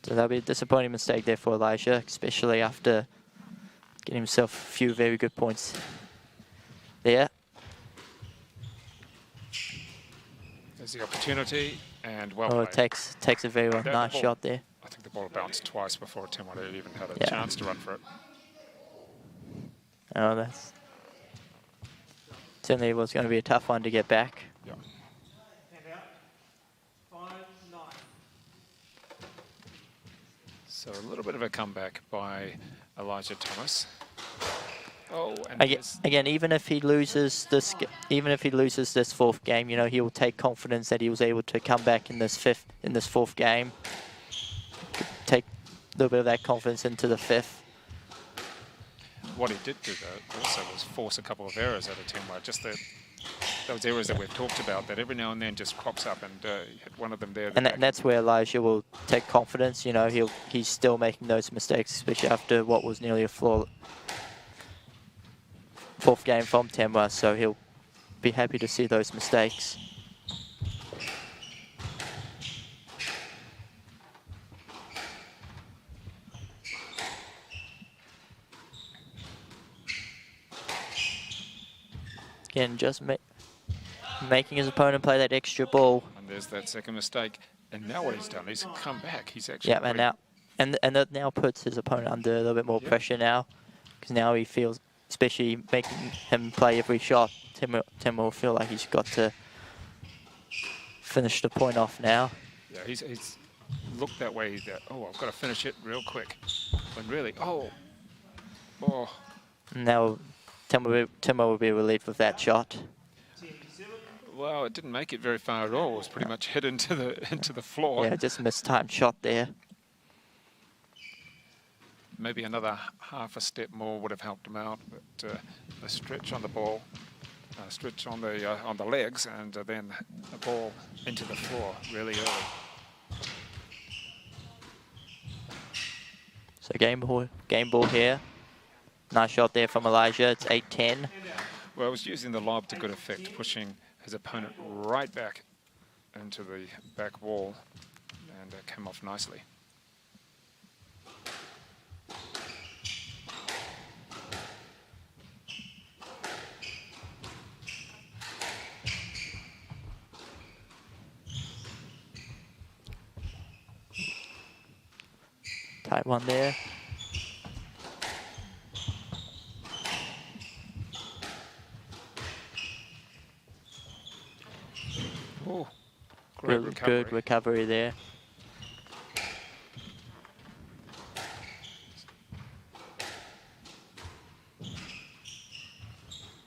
So that'll be a disappointing mistake there for Elijah, especially after getting himself a few very good points there. There's the opportunity, and well Oh, played. it takes a very The nice ball- shot there. I think the ball bounced twice before TEMWA even had a Yeah. chance to run for it. Oh, that's certainly was going to be a tough one to get back. Yeah. Hand out. 5-9. So a little bit of a comeback by Elijah Thomas. Oh, and Again, even if he loses this fourth game, you know, he will take confidence that he was able to come back in this fourth game. Take a little bit of that confidence into the fifth. what he did do though also was force a couple of errors out of TEMWA. Just those errors that we've talked about that every now and then just crops up, and hit one of them there. And that's where Elijah will take confidence. You know, he's still making those mistakes, especially after what was nearly a fourth game from TEMWA. So he'll be happy to see those mistakes. Again, just making his opponent play that extra ball. And there's that second mistake. And now what he's done, he's come back. He's actually and that now puts his opponent under a little bit more pressure now, because now he feels, especially making him play every shot, TEMWA will feel like he's got to finish the point off now. Yeah, he's looked that way. That, oh, I've got to finish it real quick. When really, oh. Now TEMWA will be relieved with that shot. Well, it didn't make it very far at all. It was pretty much hit into the floor. Yeah, just mistimed shot there. Maybe another half a step more would have helped him out, but a stretch on the ball, a stretch on the legs, and then the ball into the floor really early. So game ball here. Nice shot there from Elijah. It's 8-10. Well, I was using the lob to good effect, pushing his opponent right back into the back wall, and it came off nicely. Tight one there. Oh, great recovery. Good recovery there.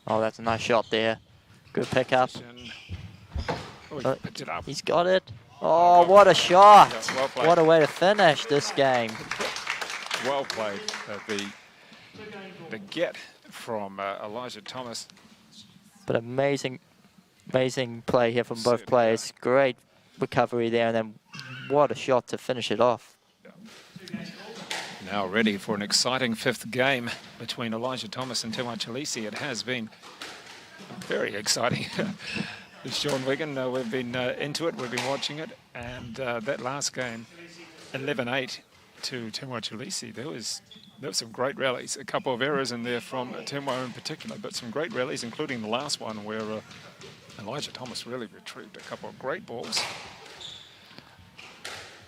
Oh, that's a nice shot there. Good pickup. Oh, he picked it up. He's got it. Oh, what a shot. Yeah, well played. What a way to finish this game. Well played. The get from Elijah Thomas. But amazing play here from both players. Great recovery there, and then what a shot to finish it off. Now ready for an exciting fifth game between Elijah Thomas and TEMWA CHILESHE. It has been very exciting. Sean Wigan, we've been into it, we've been watching it, and that last game, 11-8 to TEMWA CHILESHE, there was some great rallies. A couple of errors in there from TEMWA in particular, but some great rallies, including the last one where Elijah Thomas really retrieved a couple of great balls.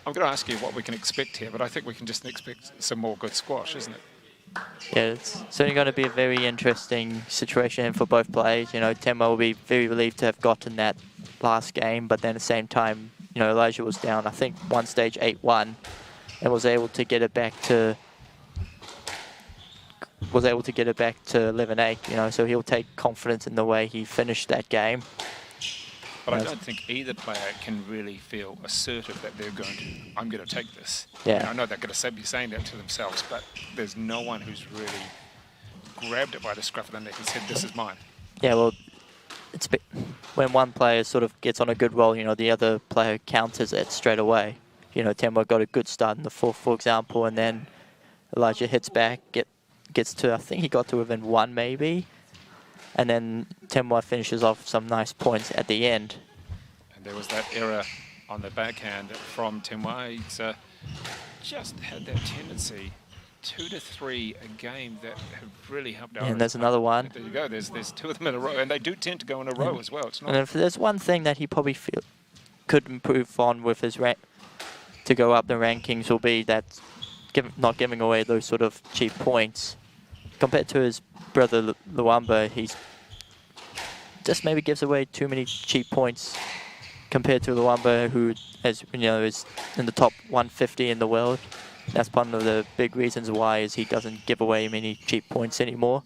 I'm going to ask you what we can expect here, but I think we can just expect some more good squash, isn't it? Yeah, it's certainly going to be a very interesting situation for both players. You know, TEMWA will be very relieved to have gotten that last game, but then at the same time, you know, Elijah was down, I think, one stage 8-1, and was able to get it back to 11-8. You know, so he'll take confidence in the way he finished that game. But I don't think either player can really feel assertive that I'm going to take this. Yeah. And I know they're going to be saying that to themselves, but there's no one who's really grabbed it by the scruff of the neck and said, this is mine. Yeah, well, when one player sort of gets on a good roll, you know, the other player counters it straight away. You know, TEMWA got a good start in the fourth, for example, and then Elijah hits back, gets to, I think he got to within one maybe. And then TEMWA finishes off some nice points at the end. And there was that error on the backhand from TEMWA. He's just had that tendency, 2 to 3 a game that have really helped out. And there's another one. There you go. There's two of them in a row, and they do tend to go in a row as well. It's not. And if there's one thing that he probably could improve on with his to go up the rankings, will be that not giving away those sort of cheap points. compared to his brother Luamba, he's just maybe gives away too many cheap points compared to Luamba, who, as you know, is in the top 150 in the world. That's one of the big reasons why is he doesn't give away many cheap points anymore.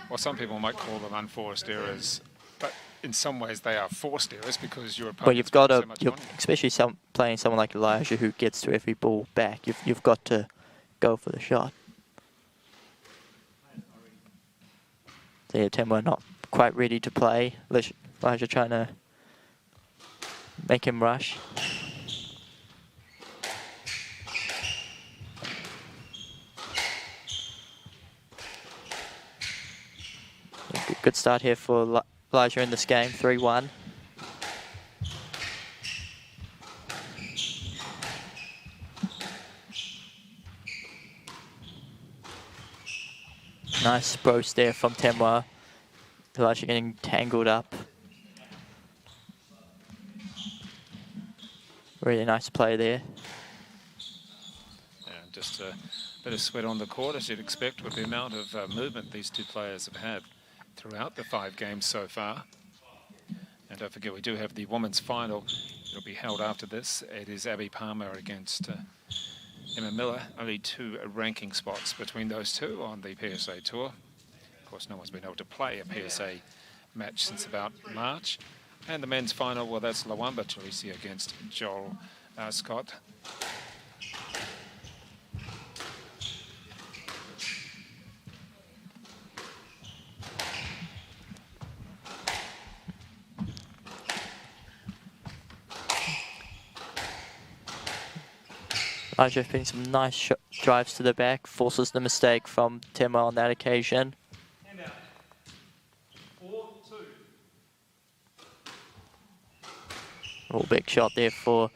Well, some people might call them unforced errors, but in some ways they are forced errors because your opponent's Well, you've got put to, so much on you. especially playing someone like Elijah who gets to every ball back. You've got to go for the shot. So yeah, TEMWA not quite ready to play. Elijah trying to make him rush. Good start here for Elijah in this game, 3-1. Nice broach there from TEMWA. Elijah getting tangled up. Really nice play there. And just a bit of sweat on the court, as you'd expect, with the amount of movement these two players have had throughout the 5 games so far. And don't forget, we do have the women's final. It'll be held after this. It is Abby Palmer against Emma Miller. Only 2 ranking spots between those two on the PSA Tour. Of course, no one's been able to play a PSA match since about March. And the men's final, well, that's Luamba Chileshe against Joel Scott. Elijah putting some nice drives to the back, forces the mistake from TEMWA on that occasion. Hand out. 4-2. Oh, big shot there for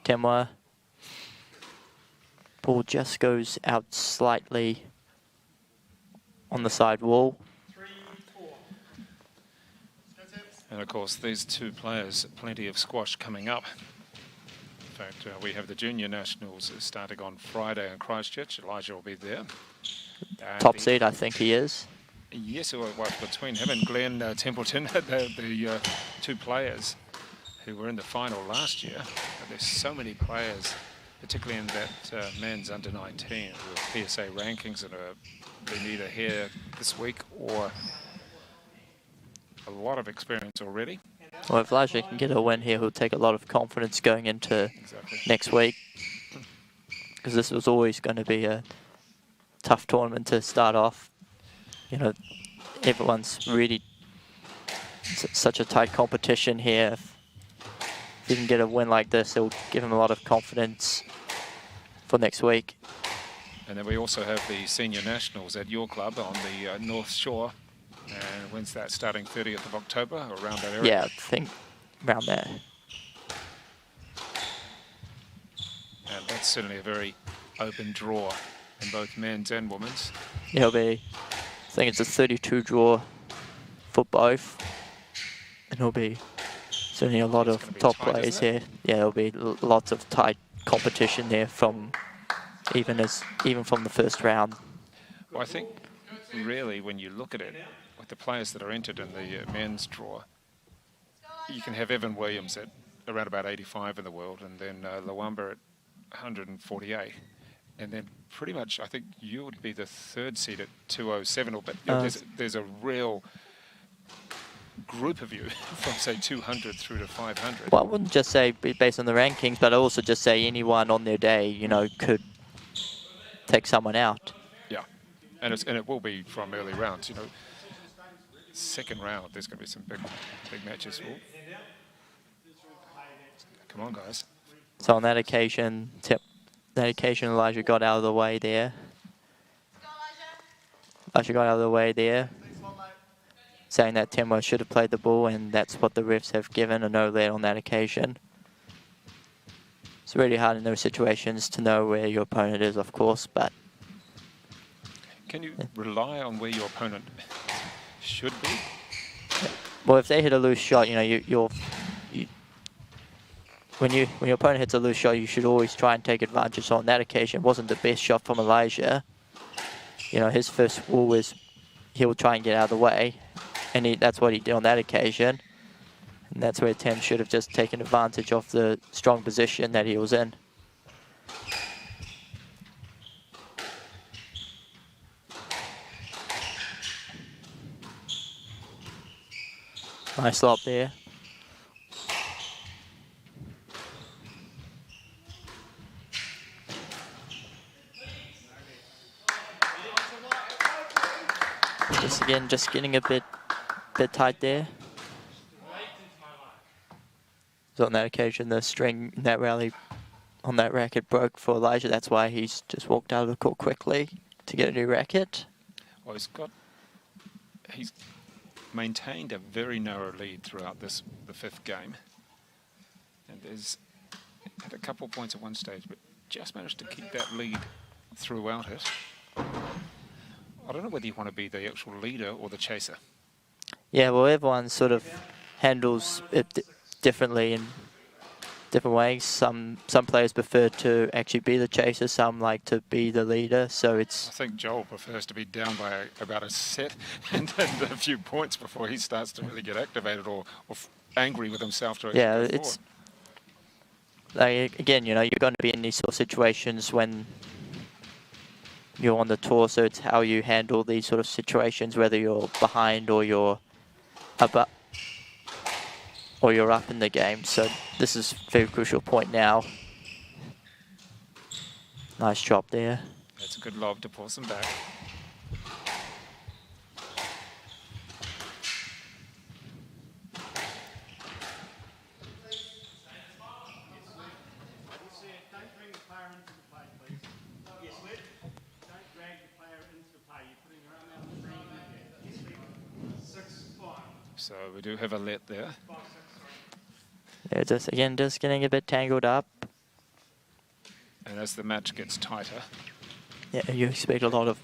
TEMWA. Ball just goes out slightly on the side wall. 3-4. And of course, these two players, plenty of squash coming up. In fact, we have the junior nationals starting on Friday in Christchurch. Elijah will be there. And Top seed, I think he is. Yes, it was between him and Glenn Templeton, the 2 players who were in the final last year. But there's so many players, particularly in that men's under-19, who are PSA rankings and are been either here this week or a lot of experience already. Well, if Elijah can get a win here, he'll take a lot of confidence going into next week. Because this was always going to be a tough tournament to start off. You know, everyone's really such a tight competition here. If he can get a win like this, it'll give him a lot of confidence for next week. And then we also have the senior nationals at your club on the North Shore. And when's that starting? 30th of October, or around that area? Yeah, I think around there. And that's certainly a very open draw in both men's and women's. It'll be, I think it's a 32 draw for both. And it'll be certainly a lot It's of gonna be top tight, players isn't it? here. Yeah, there'll be lots of tight competition there from even from the first round. Well, I think really when you look at it, with the players that are entered in the men's draw, you can have Evan Williams at around about 85 in the world, and then Luamba at 148. And then pretty much, I think you would be the 3rd seed at 207. But you know, there's a real group of you from, say, 200 through to 500. Well, I wouldn't just say based on the rankings, but I also just say anyone on their day, you know, could take someone out. Yeah, and it will be from early rounds. You know, second round, there's going to be some big matches. Ooh. Come on, guys. So on that occasion, Elijah got out of the way there. Elijah got out of the way there, saying that TEMWA should have played the ball, and that's what the refs have given a no let on that occasion. It's really hard in those situations to know where your opponent is, of course, but... Can you rely on where your opponent should be? Well, if they hit a loose shot, you know, when your opponent hits a loose shot, you should always try and take advantage. So on that occasion, it wasn't the best shot from Elijah, you know, his first rule was he'll try and get out of the way, and that's what he did on that occasion. And that's where Tem should have just taken advantage of the strong position that he was in. Nice lob there. Just getting a bit tight there. So on that occasion, the string in that rally on that racket broke for Elijah. That's why he's just walked out of the court quickly to get a new racket. Well, he's maintained a very narrow lead throughout the fifth game. And there's had a couple points at one stage, but just managed to keep that lead throughout it. I don't know whether you want to be the actual leader or the chaser. Yeah, well, everyone sort of handles it differently in different ways. Some players prefer to actually be the chaser. Some like to be the leader. So it's. I think Joel prefers to be down by about a set and a few points before he starts to really get activated or angry with himself to actually Yeah, go it's. forward. Like, again, you know, you're going to be in these sort of situations when you're on the tour, so it's how you handle these sort of situations, whether you're behind or you're up in the game. So this is a very crucial point now. Nice drop there. That's a good lob to force him back. So we do have a let there. Yeah, just getting a bit tangled up. And as the match gets tighter, Yeah, you expect a lot of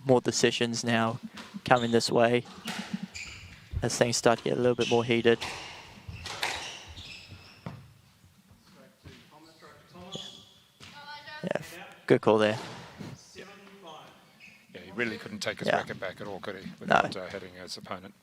more decisions now coming this way as things start to get a little bit more heated. Yeah, good call there. yeah, he really couldn't take his Yeah. racket back at all, could he, without No. hitting his opponent.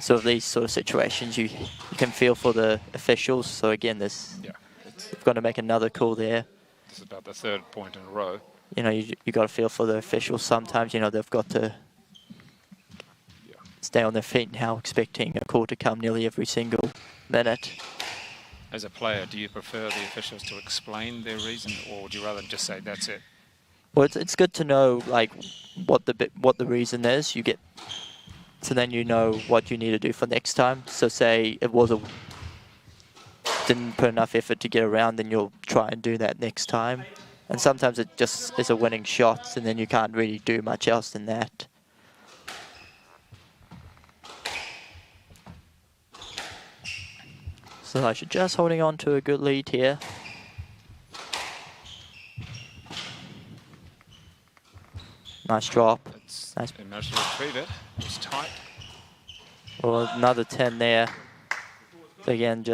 So these sort of situations, you can feel for the officials. So again, Yeah, you've got to make another call there. this is about the third point in a row. You know, you got to feel for the officials. Sometimes, you know, they've got to Yeah. stay on their feet now, expecting a call to come nearly every single minute. As a player, do you prefer the officials to explain their reason, or would you rather just say that's it? Well, it's good to know like what the reason is. So then you know what you need to do for next time. So say it didn't put enough effort to get around, then you'll try and do that next time. And sometimes it just is a winning shot, and then you can't really do much else than that. So I should just holding on to a good lead here. Nice drop. Nice. He managed to retrieve it. It's tight. Well, another 10 there. Again,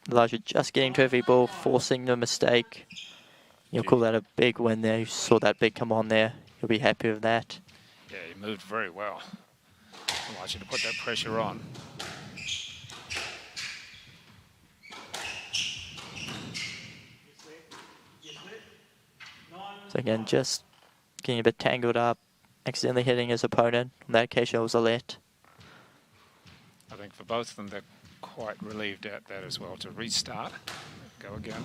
Elijah just getting to every ball, forcing the mistake. You'll call that a big win there. You saw that big come on there. You'll be happy with that. Yeah, he moved very well. Elijah to put that pressure on. So again, just getting a bit tangled up, accidentally hitting his opponent. On that occasion, it was a let. I think for both of them, they're quite relieved at that as well. To restart, go again.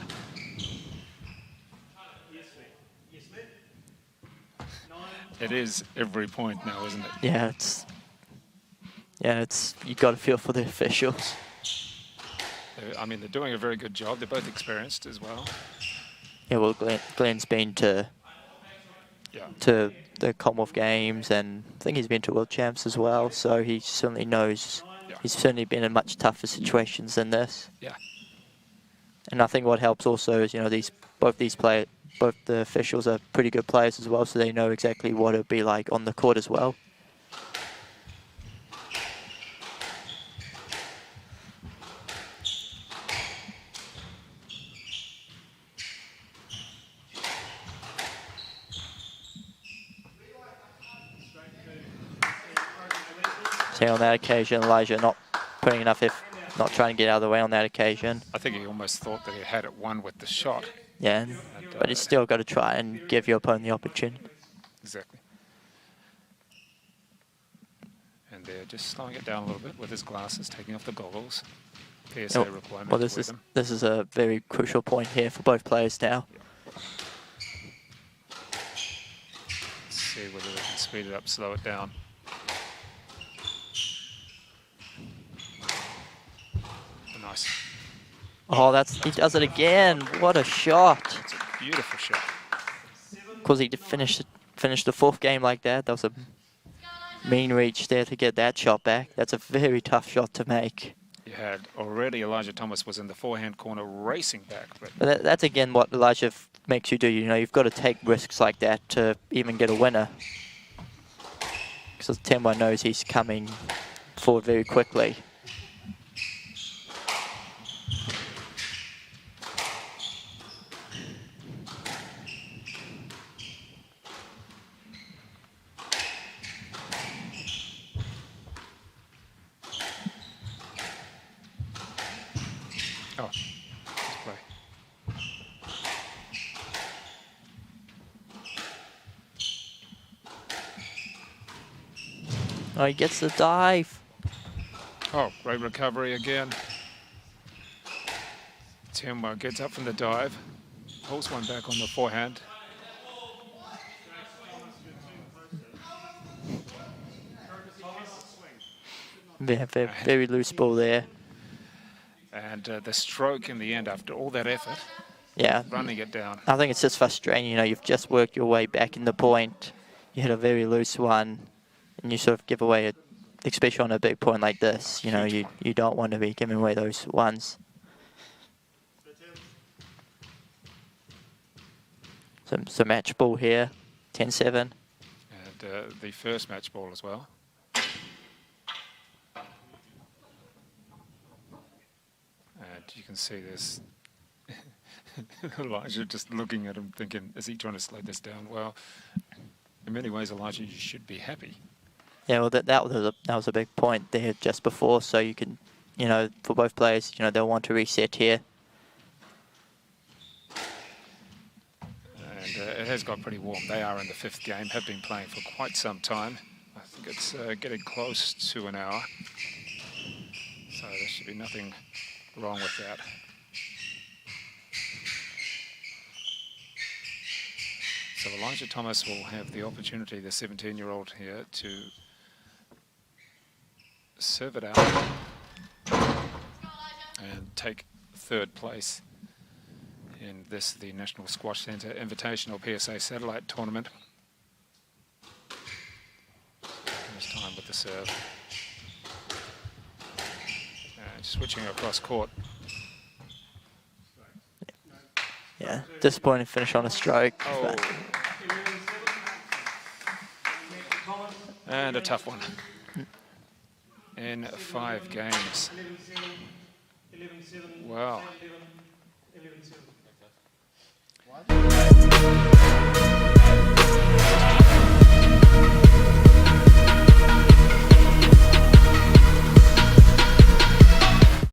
It is every point now, isn't it? Yeah, you got to feel for the officials. I mean, they're doing a very good job. They're both experienced as well. Yeah, well, Glenn's been to the Commonwealth Games, and I think he's been to World Champs as well, so he certainly knows. Yeah. He's certainly been in much tougher situations than this. Yeah. And I think what helps also is, you know, both the officials are pretty good players as well, so they know exactly what it'll be like on the court as well. See, on that occasion, Elijah not putting enough not trying to get out of the way on that occasion. I think he almost thought that he had it won with the shot. Yeah, but he's still got to try and give your opponent the opportunity. Exactly. And they're just slowing it down a little bit with his glasses, taking off the goggles. PSA requirement. Well, this is a very crucial point here for both players now. Let's see whether they can speed it up, slow it down. Nice. Oh, he does it again. What a shot. It's a beautiful shot. Because he finished the fourth game like that. That was a mean reach there to get that shot back. That's a very tough shot to make. You had already Elijah Thomas was in the forehand corner racing back. But that's again what Elijah makes you do. You know, you've got to take risks like that to even get a winner. Because TEMWA knows he's coming forward very quickly. Oh, let's play. Oh, he gets the dive. Oh, great recovery again. TEMWA gets up from the dive, pulls one back on the forehand. Very loose ball there. And the stroke in the end, after all that effort, Yeah. running it down. I think it's just frustrating. You know, you've just worked your way back in the point. You hit a very loose one, and you sort of give away, especially on a big point like this. You know, you don't want to be giving away those ones. So match ball here, 10-7. And the first match ball as well. And you can see this. Elijah just looking at him thinking, is he trying to slow this down? Well, in many ways, Elijah, you should be happy. Yeah, well, that was a big point there just before. So you can, you know, for both players, you know, they'll want to reset here. And it has got pretty warm. They are in the fifth game, have been playing for quite some time. I think it's getting close to an hour. So there should be nothing wrong with that. So Elijah Thomas will have the opportunity, the 17-year-old here, to serve it out and take third place in the National Squash Centre Invitational PSA Satellite Tournament. This time with the serve. And switching across court. Yeah, disappointing finish on a stroke. Oh. And a tough one. In 5 games. Wow.